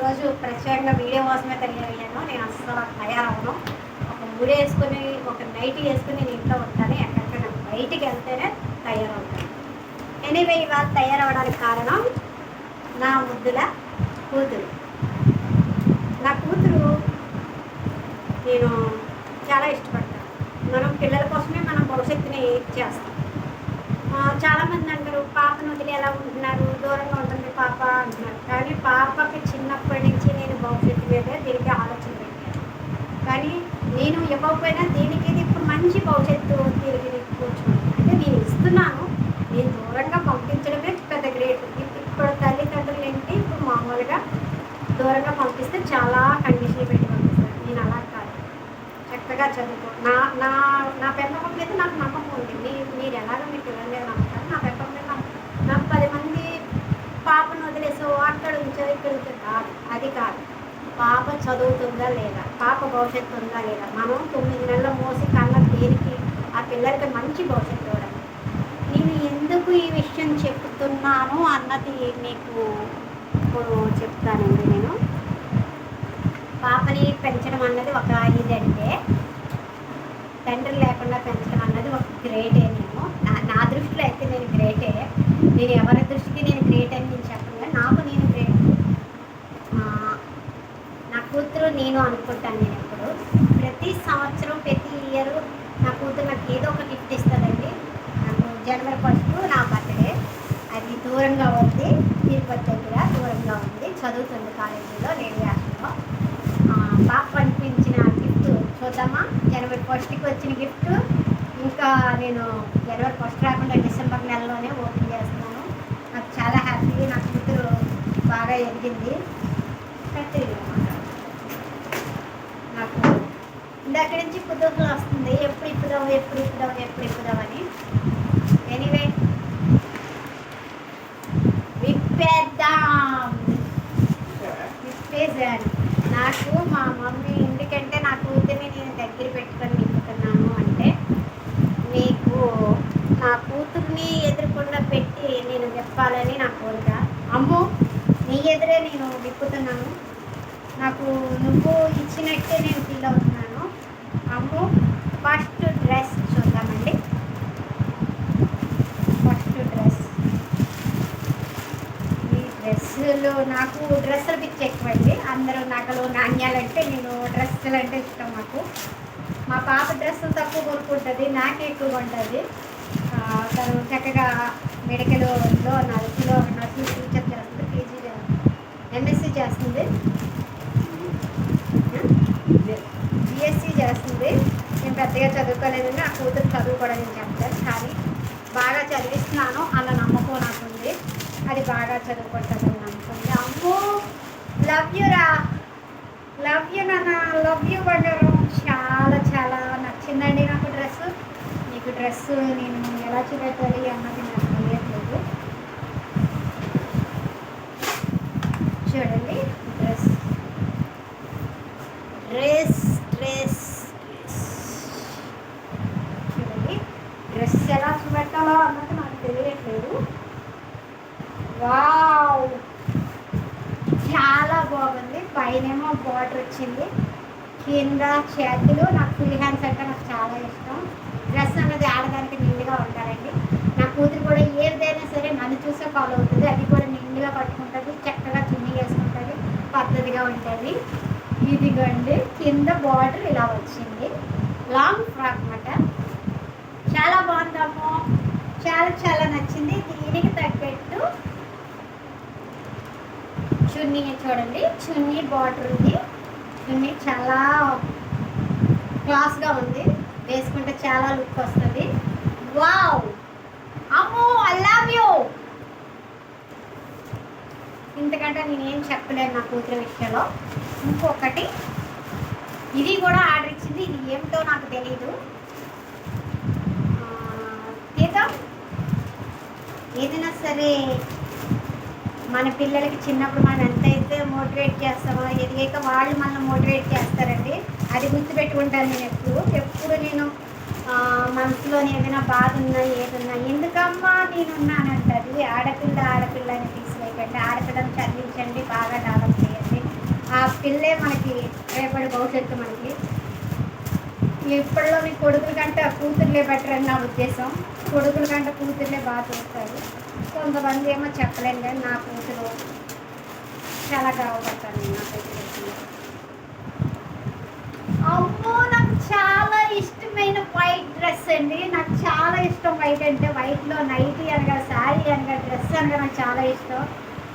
ఈరోజు ప్రత్యేకంగా వీడియో కోసమే తయారయ్యాను. నేను అస్సలు తయారవ్వను. ఒక ముడేసుకొని, ఒక నైటీ వేసుకొని నేను ఇంట్లో ఉంటాను. ఎక్కడికైనా బయటికి వెళ్తేనే తయారవుతాను. ఎనీవే ఇవాళ తయారవడానికి కారణం నా ముద్దుల కూతురు. నా కూతురు నేను చాలా ఇష్టపడతాను. మనం పిల్లల కోసమే మనం భవిష్యత్తుని చేస్తాం. చాలామంది అంటారు పాపను వదిలి ఎలా ఉంటున్నారు, దూరంగా ఉంటుంది పాప అంటున్నారు. కానీ పాపకి చిన్నప్పటి నుంచి నేను భవిష్యత్తు మీదే దీనికి ఆలోచన పెట్టాను. కానీ నేను ఇవ్వకపోయినా దీనికి ఇప్పుడు మంచి భవిష్యత్తు తిరిగి కూర్చున్నాను. అంటే నేను ఇస్తున్నాను, నేను దూరంగా పంపించడమే పెద్ద గ్రేట్. ఇప్పుడు తల్లిదండ్రులు ఏంటి, ఇప్పుడు మామూలుగా దూరంగా పంపిస్తే చాలా కండిషన్లు పెట్టి పంపిస్తారు. నేను అలా కాదు, చక్కగా చదువుకో. నా నా నా పెంపకం మీద నాకు నమ్మకం ఉంది. మీరు ఎలాగో మీ పిల్లల మీద నమ్ముతారు, నా పెంపకం మీద నాకు 10 మంది పాపను వదిలేసో అక్కడ ఉంచో ఇక్కడ ఉంచో కాదు, అది కాదు. పాప చదువుతుందా లేదా, పాప భవిష్యత్తు ఉందా లేదా, మనం 9 నెలల మోసి కళ్ళ దేనికి ఆ పిల్లలకి మంచి భవిష్యత్తు ఇవ్వడం. నేను ఎందుకు ఈ విషయం చెప్తున్నాను అన్నది మీకు ఇప్పుడు చెప్తానండి. నేను పాపని పెంచడం అన్నది ఒక ఇదంటే, తండ్రి లేకుండా పెంచడం అన్నది ఒక గ్రేటే. నా దృష్టిలో అయితే నేను గ్రేటే. నేను ఎవరి దృష్టికి నేను గ్రేట్ అని నేను చెప్పను, కానీ నాకు నేను గ్రేట్. నా కూతురు నేను అనుకుంటాను. నేను ఎప్పుడు ప్రతి సంవత్సరం ప్రతి ఇయర్ నా కూతురు నాకు ఏదో ఒక గిఫ్ట్ ఇస్తుందండి. నాకు జనవరి 1 నా బర్త్డే. అది దూరంగా ఉంది, తిరుపతి దగ్గర దూరంగా ఉంది. చదువుతుంది కాలేజీలో, లేడీ హాస్టల్లో. పాప అనిపించిన గిఫ్ట్ చూద్దామా, జనవరి 1కి వచ్చిన గిఫ్ట్. ఇంకా నేను జనవరి 1 రాకుండా డిసెంబర్ నెలలోనే ఓపెన్ చేస్తున్నాను. నాకు చాలా హ్యాపీ. నా కూతురు బాగా ఎదిగింది. నాకు ఇందాక నుంచి కుతూహలం వస్తుంది, ఎప్పుడు ఇప్పుదామని. ఎనీవే విప్పేసాను. నాకు మా మమ్మీ ఎందుకంటే నా కూతుర్ని నేను దగ్గర పెట్టుకొని విప్పుతున్నాను అంటే, మీకు నా కూతుర్ని ఎదురుకుండా పెట్టి నేను విప్పాలని నా కోరిక. అమ్మో, నీ ఎదురే నేను విప్పుతున్నాను, నాకు నువ్వు ఇచ్చినట్టే నేను ఫీల్ అవుతున్నాను. అమ్మో, ఫస్ట్ డ్రెస్ చూద్దామండి. ఫస్ట్ డ్రెస్, ఈ డ్రెస్సులు నాకు డ్రెస్సులు పిచ్చి ఎక్కువండి. అందరూ నగలు నాణ్యాలంటే నేను డ్రెస్సులు అంటే ఇష్టం. నాకు మా పాప డ్రెస్సులు తక్కువ కొనుక్కుంటుంది, నాకే ఎక్కువ ఉంటుంది. తను చక్కగా మెడికల్లో నర్సులో టీచర్ చేస్తుంది, పీజీ ఎంఎస్సీ చేస్తుంది, బిఎస్సీ చేస్తుంది. నేను పెద్దగా చదువుకోలేదని నా కూతురు చదువు కూడా నేను చెప్తాను, కానీ బాగా చదివిస్తున్నాను అన్న నమ్మకం నాకు ఉంది. అది బాగా చదువుకుంటుందని నమ్ముతుంది. అమ్మో, లవ్ యూ రా, లవ్ యూ నాన్న, లవ్ యూ బంగారం. చాలా చాలా నచ్చిందండి నాకు డ్రెస్. నీకు డ్రెస్ నేను ఎలా చూపెట్టాలి అన్నది నాకు తెలియట్లేదు. చూడండి డ్రెస్ డ్రెస్ డ్రెస్ డ్రెస్ చూడండి. డ్రెస్ ఎలా చూపెట్టాలో అన్నది నాకు తెలియట్లేదు. వావ్, చాలా బాగుంది. పైనేమో బార్డర్ వచ్చింది, కింద చేతులు. నాకు ఫుల్ హ్యాండ్స్ అంటే నాకు చాలా ఇష్టం. డ్రెస్ అన్నది ఆడడానికి నిండుగా ఉంటారండి. నా కూతురు కూడా ఏదైనా సరే నన్ను చూసే ఫాలో అవుతుంది. అది కూడా నిండుగా పట్టుకుంటుంది, చక్కగా చున్నీ వేసుకుంటుంది, పద్ధతిగా ఉంటుంది. ఇదిగోండి, కింద బార్డర్ ఇలా వచ్చింది, లాంగ్ ఫ్రాక్ అన్నమాట. చాలా బాగుందమ్మో, చాలా చాలా నచ్చింది. దీనికి తగ్గట్టు చున్నీ చూడండి, చున్నీ బార్డర్ ఉంది. చున్నీ చాలా క్లాస్గా ఉంది, వేసుకుంటే చాలా లుక్ వస్తుంది. వావ్, అమ్మో, ఐ లవ్ యూ. ఇంతకంటే నేనేం చెప్పలేను నా కూతురు విషయంలో. ఇంకొకటి, ఇది కూడా ఆర్డర్ ఇచ్చింది. ఇది ఏమిటో నాకు తెలీదు. తీద్దాం. ఏదైనా సరే మన పిల్లలకి చిన్నప్పుడు మనం ఎంతైతే మోటివేట్ చేస్తామో, ఎదిగాక వాళ్ళు మనల్ని మోటివేట్ చేస్తారండి. అది గుర్తుపెట్టుకుంటాను నేను ఎప్పుడు నేను మనసులో ఏదైనా బాధ ఉన్నా ఏదున్నా, ఎందుకమ్మా నేనున్నానంటది. ఆడపిల్ల అని తీసివేయకండి, ఆడపిల్లని చదివించండి, బాగా డెవలప్ చేయండి. పిల్లే మనకి రేపటి భవిష్యత్తు మనకి. ఇప్పట్లో మీ కొడుకుల కంటే కూతుర్లే బెటర్ అని నా ఉద్దేశం. కొడుకుల కంటే కూతుర్లే బాగా చూస్తారు. కొంతమంది ఏమో చెప్పలేను, కానీ నా కూతురు చాలా గర్వపడతాను నేను నాకైతే. అమ్మో, నాకు చాలా ఇష్టమైన వైట్ డ్రెస్ అండి. నాకు చాలా ఇష్టం వైట్ అంటే. వైట్లో నైటీ అనగా, శారీ అనగా, డ్రెస్ అనగా నాకు చాలా ఇష్టం.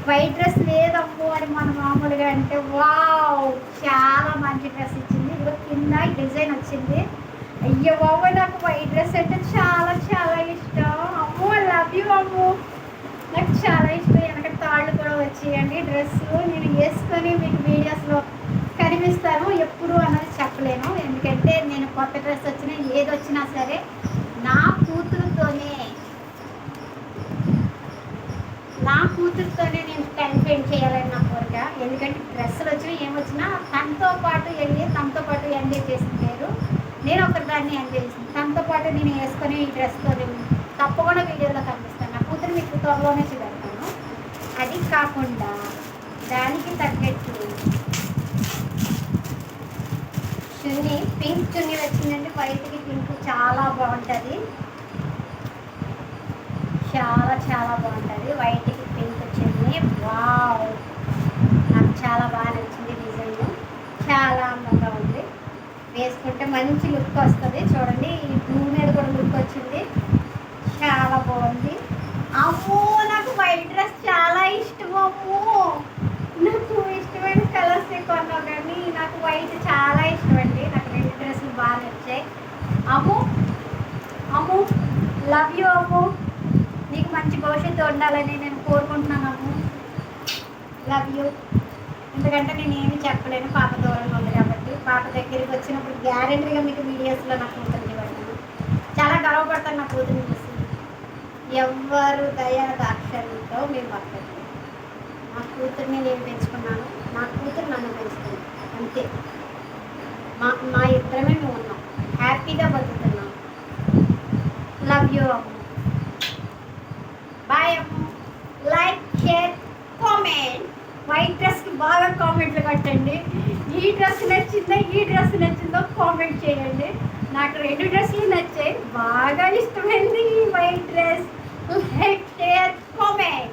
వైట్ డ్రెస్ లేదమ్మో అని మన మామూలుగా అంటే వావ్, చాలా మంచి డ్రెస్ ఇచ్చింది. ఇదిగో కింద డిజైన్ వచ్చింది. అయ్యో బాబు, నాకు వైట్ డ్రెస్ అంటే చాలా చాలా ఇష్టం. అమ్మో, లవ్ యూ అమ్మో, నాకు చాలా ఇష్టం. వెనక తాళ్ళు కూడా వచ్చేయండి. డ్రెస్ నేను వేసుకొని మీకు వీడియోస్లో కనిపిస్తాను. ఎప్పుడు అన్నది చెప్పలేను, ఎందుకంటే నేను కొత్త డ్రెస్ వచ్చినా ఏది వచ్చినా సరే నా కూతురుతోనే నేను టైం స్పెండ్ చేయాలని నా కోరిక. ఎందుకంటే డ్రెస్సులు వచ్చినా ఏమొచ్చినా తనతో పాటు ఎంజాయ్ చేసిన పేరు నేను ఒకదాన్ని ఎంజాయ్ చేసింది. తనతో పాటు నేను వేసుకొని ఈ డ్రెస్తో తప్పకుండా వీడియోలో కనిపిస్తాను. నా కూతురు మీకు త్వరలోనే చూపెడతాను. అది కాకుండా దానికి తగ్గట్టు చున్నీ, పింక్ చున్నీ వచ్చిందండి. వైట్కి పింక్ చాలా బాగుంటుంది, చాలా చాలా బాగుంటుంది. వైట్కి పింక్ చున్నీ వావ్, నాకు చాలా బాగా నచ్చింది. డిజైన్ చాలా అందంగా ఉంది. వేసుకుంటే మంచి లుక్ వస్తుంది. చూడండి, ఈ బ్లూ మీద కూడా లుక్ వచ్చింది, చాలా బాగుంది. అమ్మో, నాకు వైట్ డ్రెస్ చాలా ఇష్టం. అమ్మో, నాకు ఇష్టమైన కలర్స్ కొన్నావు, కానీ నాకు వైట్ చాలా ఇష్టం అండి. నాకు రెండు డ్రెస్సులు బాగా నచ్చాయి. అమ్ము అమ్ము, లవ్ యూ అమ్ము. నీకు మంచి భవిష్యత్తు ఉండాలని నేను కోరుకుంటున్నాను అమ్ము. Love you. ఎందుకంటే నేను ఏమీ చెప్పలేను, పాప దూరంగా ఉంది కాబట్టి. పాప దగ్గరికి వచ్చినప్పుడు గ్యారెంటీగా మీకు వీడియోస్లో నా కూతురిని పెడతాను. చాలా గర్వపడతాను నా కూతురిని చూసి. ఎవ్వరు దయా దాక్షర్యంతో మేము బతకట్లేదు. నా కూతుర్ని నేను పెంచుకున్నాను, నా కూతురు నన్ను పెంచుతుంది, అంతే. మా ఇద్దరమే మేము ఉన్నాం, హ్యాపీగా బతుకుతున్నాం. Love you Ammu. Bye Ammu. Like, share, comment. White డ్రెస్కి బాగా కామెంట్లు కట్టండి. ఈ డ్రెస్ నచ్చిందో కామెంట్ చేయండి. నాకు రెండు డ్రెస్సులు నచ్చాయి, బాగా ఇష్టమైంది ఈ white dress. Like, share, comment.